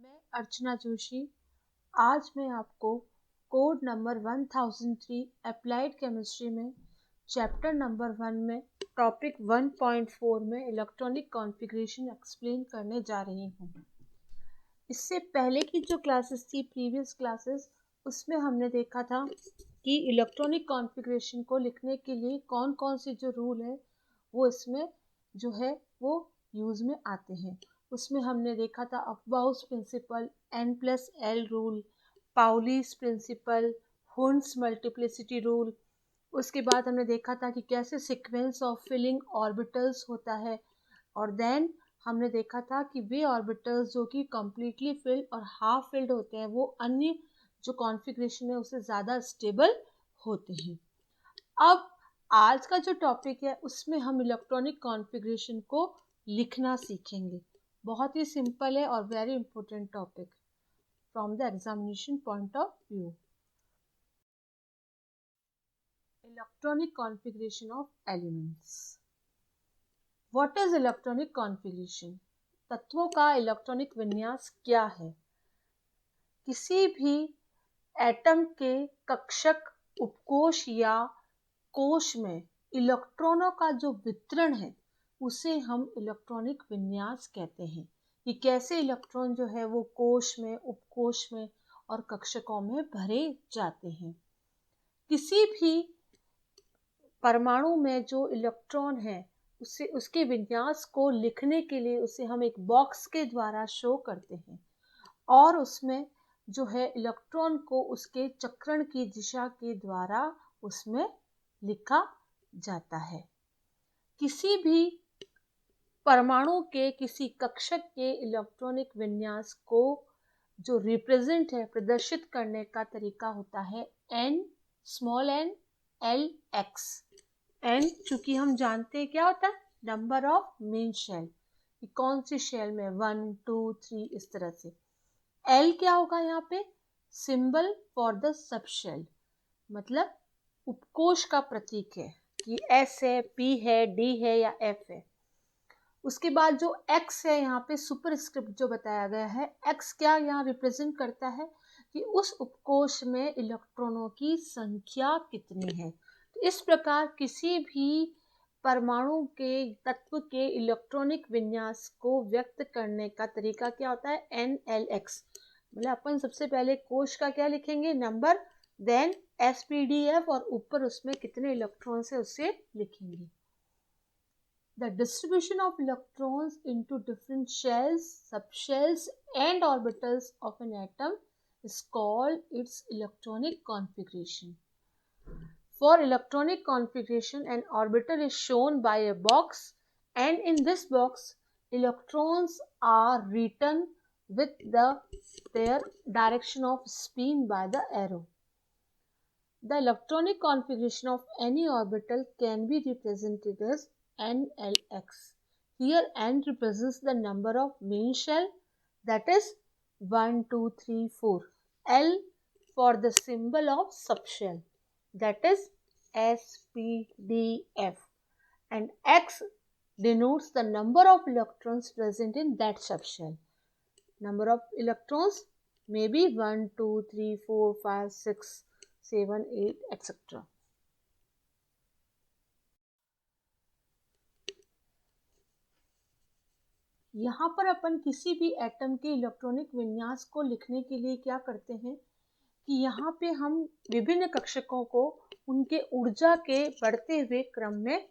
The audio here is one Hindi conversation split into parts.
मैं अर्चना जोशी। आज मैं आपको कोड नंबर 1003 अप्लाइड केमिस्ट्री में चैप्टर नंबर 1 में टॉपिक 1.4 में इलेक्ट्रॉनिक कॉन्फ़िगरेशन एक्सप्लेन करने जा रही हूँ। इससे पहले की जो क्लासेस थी, प्रीवियस क्लासेस, उसमें हमने देखा था कि इलेक्ट्रॉनिक कॉन्फ़िगरेशन को लिखने के लिए कौन कौन से जो रूल है वो इसमें जो है वो यूज़ में आते हैं। उसमें हमने देखा था Aufbau's principle, N+L rule, Pauli's principle, Hund's multiplicity rule. उसके बाद हमने देखा था कि कैसे सीक्वेंस ऑफ फिलिंग ऑर्बिटल्स होता है, और देन हमने देखा था कि वे ऑर्बिटल्स जो कि कम्प्लीटली फिल्ड और हाफ फिल्ड होते हैं वो अन्य जो कॉन्फ़िगरेशन है उससे ज़्यादा स्टेबल होते हैं। अब आज का जो टॉपिक है उसमें हम इलेक्ट्रॉनिक कॉन्फ़िगरेशन को लिखना सीखेंगे। बहुत ही सिंपल है और very important topic from the examination point of view. Electronic configuration of elements. What is electronic configuration? तत्वों का इलेक्ट्रॉनिक विन्यास क्या है? किसी भी एटम के कक्षक, उपकोष या कोश में इलेक्ट्रॉनों का जो वितरण है उसे हम इलेक्ट्रॉनिक विन्यास कहते हैं कि कैसे इलेक्ट्रॉन जो है वो कोश में, उपकोश में और कक्षकों में भरे जाते हैं। किसी भी परमाणु में जो इलेक्ट्रॉन है उसे उसके विन्यास को लिखने के लिए उसे हम एक बॉक्स के द्वारा शो करते हैं, और उसमें जो है इलेक्ट्रॉन को उसके चक्रण की दिशा के द्वारा उसमें लिखा जाता है। किसी भी परमाणु के किसी कक्षक के इलेक्ट्रॉनिक विन्यास को जो रिप्रेजेंट है, प्रदर्शित करने का तरीका होता है n, small n, l, x। n चूंकि हम जानते हैं क्या होता है, नंबर ऑफ मेन शेल, कि कौन सी शेल में 1, 2, 3 इस तरह से। l क्या होगा यहाँ पे, symbol for the sub shell, मतलब उपकोश का प्रतीक है कि S है, P है, D है या F है। उसके बाद जो X है यहाँ पे सुपरस्क्रिप्ट जो बताया गया है, X क्या यहाँ रिप्रेजेंट करता है कि उस उपकोश में इलेक्ट्रॉनों की संख्या कितनी है। तो इस प्रकार किसी भी परमाणु के तत्व के इलेक्ट्रॉनिक विन्यास को व्यक्त करने का तरीका क्या होता है, NLX। मतलब अपन सबसे पहले कोश का क्या लिखेंगे, नंबर, देन SPDF, और ऊपर उसमें कितने इलेक्ट्रॉन्स है उससे लिखेंगे। The distribution of electrons into different shells, subshells and orbitals of an atom is called its electronic configuration. For electronic configuration, an orbital is shown by a box, and in this box electrons are written with their direction of spin by the arrow. The electronic configuration of any orbital can be represented as NLX. Here N represents the number of main shell, that is 1, 2, 3, 4. L for the symbol of subshell, that is SPDF. And X denotes the number of electrons present in that subshell. Number of electrons may be 1, 2, 3, 4, 5, 6, 7, 8, etc. यहाँ पर अपन किसी भी एटम के इलेक्ट्रॉनिक विन्यास को लिखने के लिए क्या करते हैं कि यहाँ पे हम विभिन्न कक्षकों को उनके ऊर्जा के बढ़ते हुए क्रम में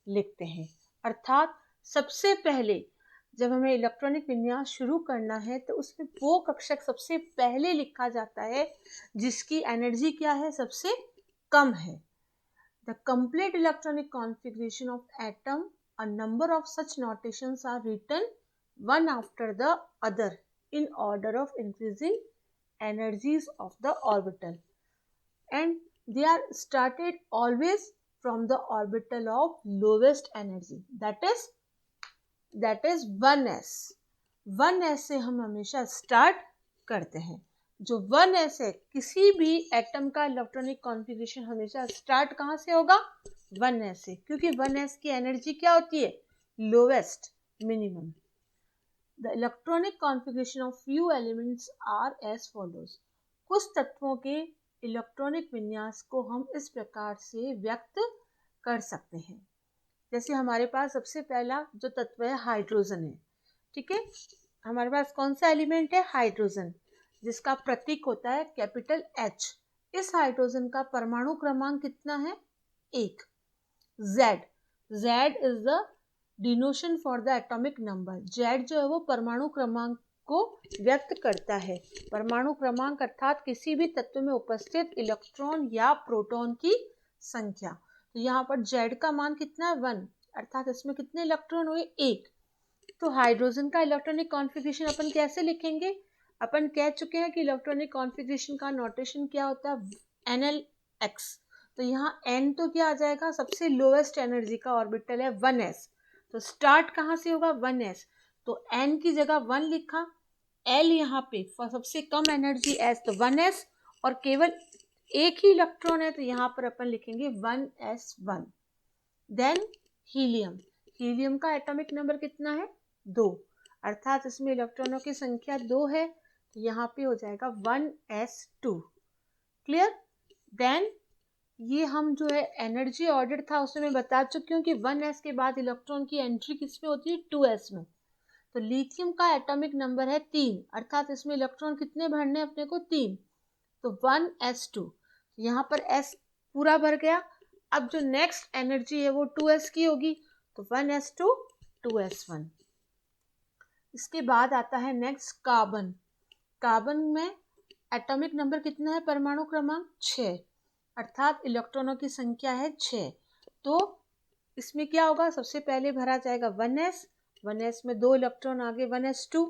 लिखते हैं। अर्थात सबसे पहले जब हमें इलेक्ट्रॉनिक विन्यास शुरू करना है तो उसमें वो कक्षक सबसे पहले लिखा जाता है जिसकी एनर्जी क्या है, सबसे कम है। The complete electronic configuration of atom, a number of such notations are written one after the other in order of increasing energies of the orbital, and they are started always from the orbital of lowest energy, that is 1s। 1s से हम हमेशा स्टार्ट करते हैं। जो 1s है, किसी भी एटम का इलेक्ट्रॉनिक कॉन्फ़िगरेशन हमेशा स्टार्ट कहाँ से होगा, 1s से, क्योंकि 1s की एनर्जी क्या होती है, lowest, minimum. The electronic configuration of few elements are as follows. कुछ तत्वों के इलेक्ट्रॉनिक विन्यास को हम इस प्रकार से व्यक्त कर सकते हैं। जैसे हमारे पास सबसे पहला जो तत्व है हाइड्रोजन है, ठीक है। हमारे पास कौन सा एलिमेंट है? हाइड्रोजन, जिसका प्रतीक होता है कैपिटल H। इस हाइड्रोजन का परमाणु क्रमांक कितना है? 1। Z, Z is the डिनोशन for the atomic number. Z जो है वो परमाणु क्रमांक को व्यक्त करता है। परमाणु क्रमांक अर्थात किसी भी तत्व में उपस्थित इलेक्ट्रॉन या प्रोटॉन की संख्या। तो यहाँ पर Z का मान कितना है? 1, अर्थात इसमें कितने इलेक्ट्रॉन हुए? 1। तो हाइड्रोजन का इलेक्ट्रॉनिक कॉन्फ़िगरेशन अपन कैसे लिखेंगे? अपन कह चुके हैं कि इलेक्ट्रॉनिक कॉन्फ़िगरेशन का नोटेशन क्या होता है? NLX। तो यहाँ N तो क्या आ जाएगा? सबसे लोएस्ट एनर्जी का ऑर्बिटल है 1s। तो स्टार्ट कहाँ से होगा? 1s। तो N की जगह 1 लिखा, L यहाँ पे सबसे कम एनर्जी S, तो 1s, और केवल एक ही इलेक्ट्रॉन है तो यहाँ पर अपन लिखेंगे 1s1। देन हीलियम, हीलियम का एटॉमिक नंबर कितना है? 2, अर्थात इसमें इलेक्ट्रॉनों की संख्या 2 है, तो यहाँ पे हो जाएगा 1s2। क्लियर? देन ये हम जो है एनर्जी ऑर्डर था उसमें मैं बता चुकी हूँ कि 1s के बाद इलेक्ट्रॉन की एंट्री किस में होती है? 2s में। तो लिथियम का एटॉमिक नंबर है 3, अर्थात इसमें इलेक्ट्रॉन कितने भरने अपने को? 3, तो 1s2। यहाँ पर s पूरा भर गया। अब जो नेक्स्ट एनर्जी है वो 2s की होगी, तो 1s2 2s1। इसके बाद आता है नेक्स्ट कार्बन। कार्बन में एटॉमिक नंबर कितना है? परमाणु क्रमांक 6, अर्थात इलेक्ट्रॉनों की संख्या है 6। तो इसमें क्या होगा? सबसे पहले भरा जाएगा 1s, 1s में 2 इलेक्ट्रॉन आगे 1s2,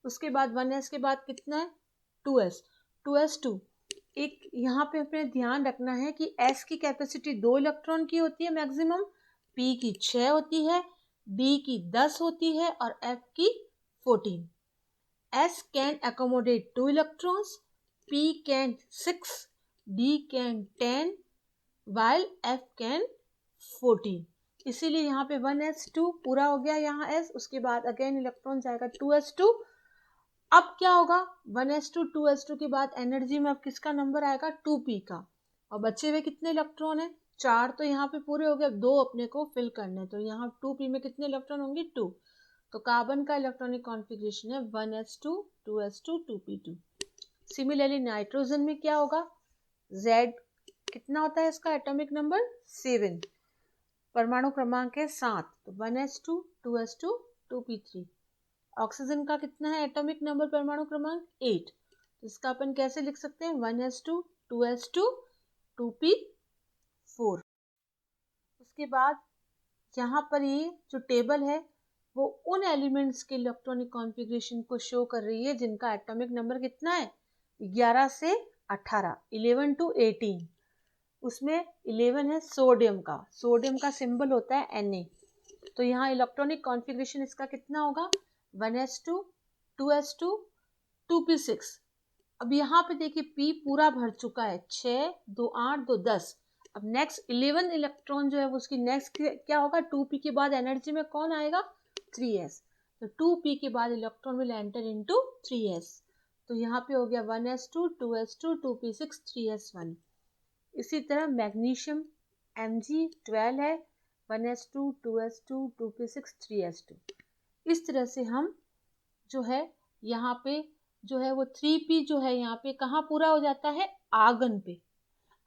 उसके बाद 1s के बाद कितना है? 2s, 2s2। एक यहाँ पे अपने ध्यान रखना है कि s की कैपेसिटी 2 इलेक्ट्रॉन की होती है मैक्सिमम, p की 6 होती है, d की 10 होती है और f की 14। s can accommodate 2 electrons, p can 6, d can 10, while f can 14। इसीलिए यहाँ पे 1s2 पूरा हो गया यहाँ s, उसके बाद अगेन इलेक्ट्रॉन जाएगा 2s2। अब क्या होगा? 1s2 2s2 के बाद एनर्जी में अब किसका नंबर आएगा? 2p का, और बचे हुए कितने इलेक्ट्रॉन है? 4, तो यहाँ पे पूरे हो गए। अब 2 अपने को फिल करने, तो यहाँ 2p में कितने इलेक्ट्रॉन होंगे? 2। तो कार्बन का इलेक्ट्रॉनिक कॉन्फ़िगरेशन है 1s2 2s2 2p2। Similarly nitrogen में क्या होगा? Z कितना होता है इसका एटॉमिक नंबर? 7, परमाणु क्रमांक है 7, तो 1s2 2s2 2p3। ऑक्सीजन का कितना है एटॉमिक नंबर परमाणु क्रमांक? 8, तो इसका अपन कैसे लिख सकते हैं? 1s2 2s2 2p4। उसके बाद यहाँ पर ये जो टेबल है वो उन एलिमेंट्स के इलेक्ट्रॉनिक कॉन्फ़िगरेशन को शो कर रही है जिनका एटॉमिक नंबर कितना है? 11 से 18, 11 to 18। उसमें 11 है सोडियम का, सोडियम का सिंबल होता है Na। तो यहाँ इलेक्ट्रॉनिक कॉन्फ़िगरेशन इसका कितना होगा? 1s2 2s2 2p6। अब यहाँ पे देखिए p पूरा भर चुका है, 6 2 8 2 10। अब नेक्स्ट 11 इलेक्ट्रॉन जो है वो उसकी नेक्स्ट क्या होगा? 2p के बाद एनर्जी में कौन आएगा? 3s। तो 2p के बाद electron will enter into 3s। तो यहाँ पे हो गया 1s2 2s2 2p6 3s1। इसी तरह मैग्नीशियम Mg12 है, 1s2 2s2 2p6 3s2। इस तरह से हम जो है यहाँ पे जो है वो 3p जो है यहाँ पे कहाँ पूरा हो जाता है? आर्गन पे।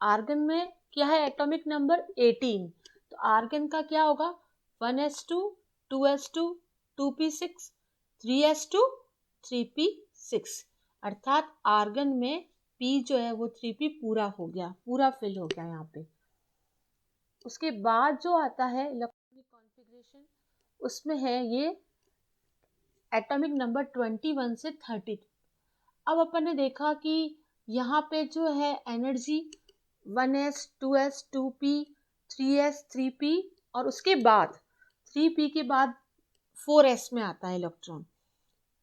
आर्गन में क्या है एटॉमिक नंबर? 18। तो आर्गन का क्या होगा? 1s2 2s2 2p6 3s2 3p6, अर्थात आर्गन में p जो है वो 3p पूरा हो गया, पूरा फिल हो गया यहाँ पे। उसके बाद जो आता है इलेक्ट्रॉनिक कॉन्फ़िगरेशन, उसमें है ये एटॉमिक नंबर 21 से 30। अब अपन ने देखा कि यहाँ पे जो है energy 1s 2s 2p 3s 3p, और उसके बाद 3p के बाद 4s में आता है इलेक्ट्रॉन,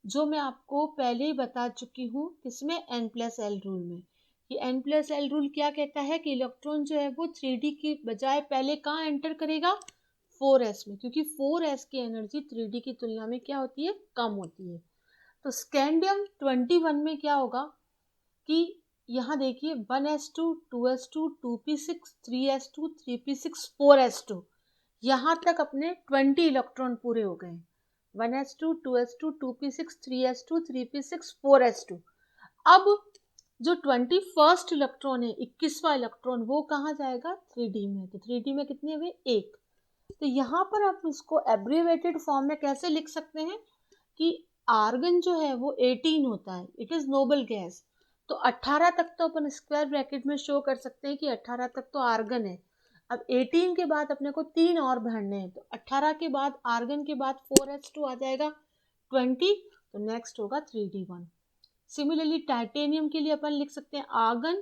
जो मैं आपको पहले ही बता चुकी हूँ किसमें? n+l रूल में। कि n+l रूल क्या कहता है कि इलेक्ट्रॉन जो है वो 3d की बजाय पहले कहाँ एंटर करेगा? 4s में, क्योंकि 4s की एनर्जी 3d की तुलना में क्या होती है, कम होती है। तो स्कैंडियम 21 में क्या होगा कि यहाँ देखिए 1s2 2s2 2p6 3s2 3p6 4s2, यहाँ तक अपने 20 इलेक्ट्रॉन पूरे हो गए। 1s2 2s2 2p6 3s2 3p6 4s2। अब जो 21st इलेक्ट्रॉन है, 21वां इलेक्ट्रॉन, वो कहाँ जाएगा, 3d में। तो 3d में कितने हुए, एक। तो यहाँ पर आप इसको एब्रिवेटेड फॉर्म में कैसे लिख सकते हैं कि आर्गन जो है वो 18 होता है, इट इज नोबल गैस। तो 18 तक तो अपन स्क्वायर ब्रैकेट में शो कर सकते हैं कि 18 तक तो आर्गन है। अब 18 के बाद अपने को 3 और भरने हैं, तो 18 के बाद आर्गन के बाद 4s2 आ जाएगा 20, तो नेक्स्ट होगा 3d1। सिमिलरली टाइटेनियम के लिए अपन लिख सकते हैं आर्गन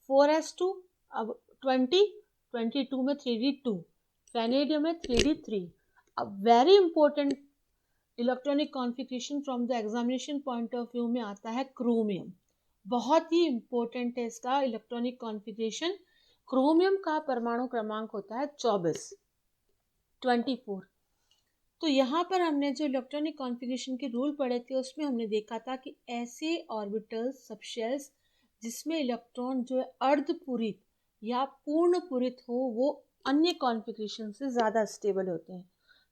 4s2, अब 22 में 3d2, वेनेडियम में 3d3। अब very important electronic configuration from the examination point of view में आता है क्रोमियम। बहुत ही इंपॉर्टेंट है इसका इलेक्ट्रॉनिक कॉन्फ़िगरेशन। क्रोमियम का परमाणु क्रमांक होता है 24। तो यहाँ पर हमने जो इलेक्ट्रॉनिक कॉन्फ़िगरेशन के रूल पढ़े थे उसमें हमने देखा था कि ऐसे ऑर्बिटल्स सबशेल्स जिसमें इलेक्ट्रॉन जो है अर्धपूरित या पूर्ण पूरित हो, वो अन्य कॉन्फ़िगरेशन से ज़्यादा स्टेबल होते हैं।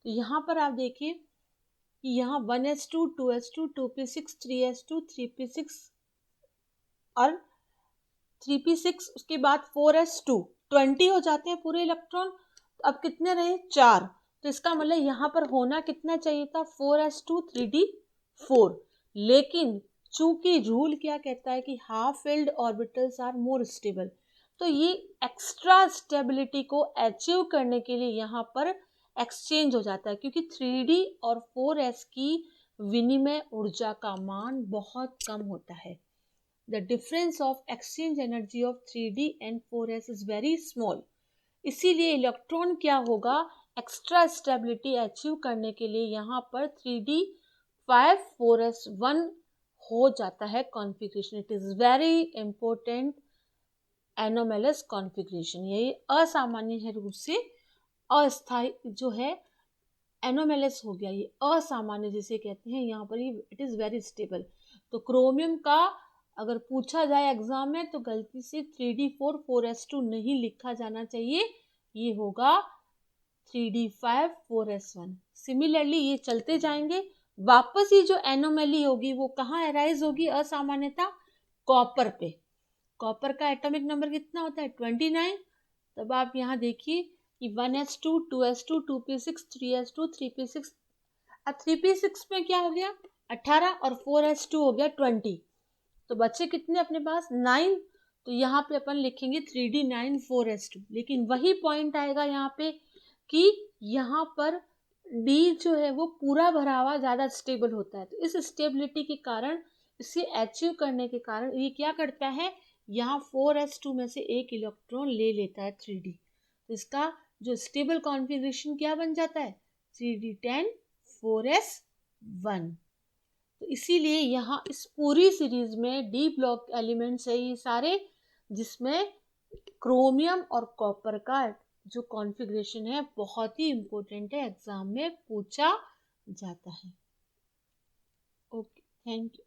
तो यहाँ पर आप देखिए कि यहाँ 1s2 2s2 2p6 3s2 3p6 और 3p6, उसके बाद 4s2, 20 हो जाते हैं पूरे इलेक्ट्रॉन। तो अब कितने रहे, 4। तो इसका मतलब यहाँ पर होना कितना चाहिए था, 4s2 3d4। लेकिन चूंकि रूल क्या कहता है कि half filled orbitals are more stable, तो ये एक्स्ट्रा स्टेबिलिटी को अचीव करने के लिए यहाँ पर एक्सचेंज हो जाता है, क्योंकि 3d और 4s की विनिमय ऊर्जा का मान बहुत कम होता है। The difference of exchange energy of 3d and 4s is very small। इसीलिए इलेक्ट्रॉन क्या होगा, एक्स्ट्रा स्टेबिलिटी अचीव करने के लिए यहाँ पर 3d5 4s1 हो जाता है configuration. It is very important anomalous configuration. ये असामान्य है रूप से, अस्थायी जो है एनोमेलस हो गया, ये असामान्य जिसे कहते हैं, यहाँ पर ये इट इज़ वेरी स्टेबल। तो क्रोमियम का अगर पूछा जाए एग्जाम में तो गलती से 3d4 4s2 नहीं लिखा जाना चाहिए, ये होगा 3d5 4s1। सिमिलरली ये चलते जाएंगे, वापस ये जो एनोमली होगी वो कहाँ अराइज होगी, असामान्यता, कॉपर पे। कॉपर का एटॉमिक नंबर कितना होता है, 29। तब आप यहाँ देखिए कि 1s2 2s2 2p6 3s2 3p6। अब 3p6 में क्या हो गया, 18 और 4s2 हो गया 20। तो बच्चे कितने अपने पास, 9। तो यहाँ पे अपन लिखेंगे 3d9 4s2। लेकिन वही पॉइंट आएगा यहाँ पे कि यहाँ पर d जो है वो पूरा भरा हुआ ज़्यादा स्टेबल होता है। तो इस स्टेबिलिटी के कारण, इसे अचीव करने के कारण ये क्या करता है, यहाँ 4s2 में से एक इलेक्ट्रॉन ले लेता है 3d। तो इसका जो स्टेबल कॉन्फ़िगरेशन क्या बन जाता है, 3d10 4s1। तो इसीलिए यहाँ इस पूरी सीरीज में डी ब्लॉक एलिमेंट्स है ये सारे, जिसमें क्रोमियम और कॉपर का जो कॉन्फ़िगरेशन है बहुत ही इम्पोर्टेंट है, एग्जाम में पूछा जाता है। Okay, thank you.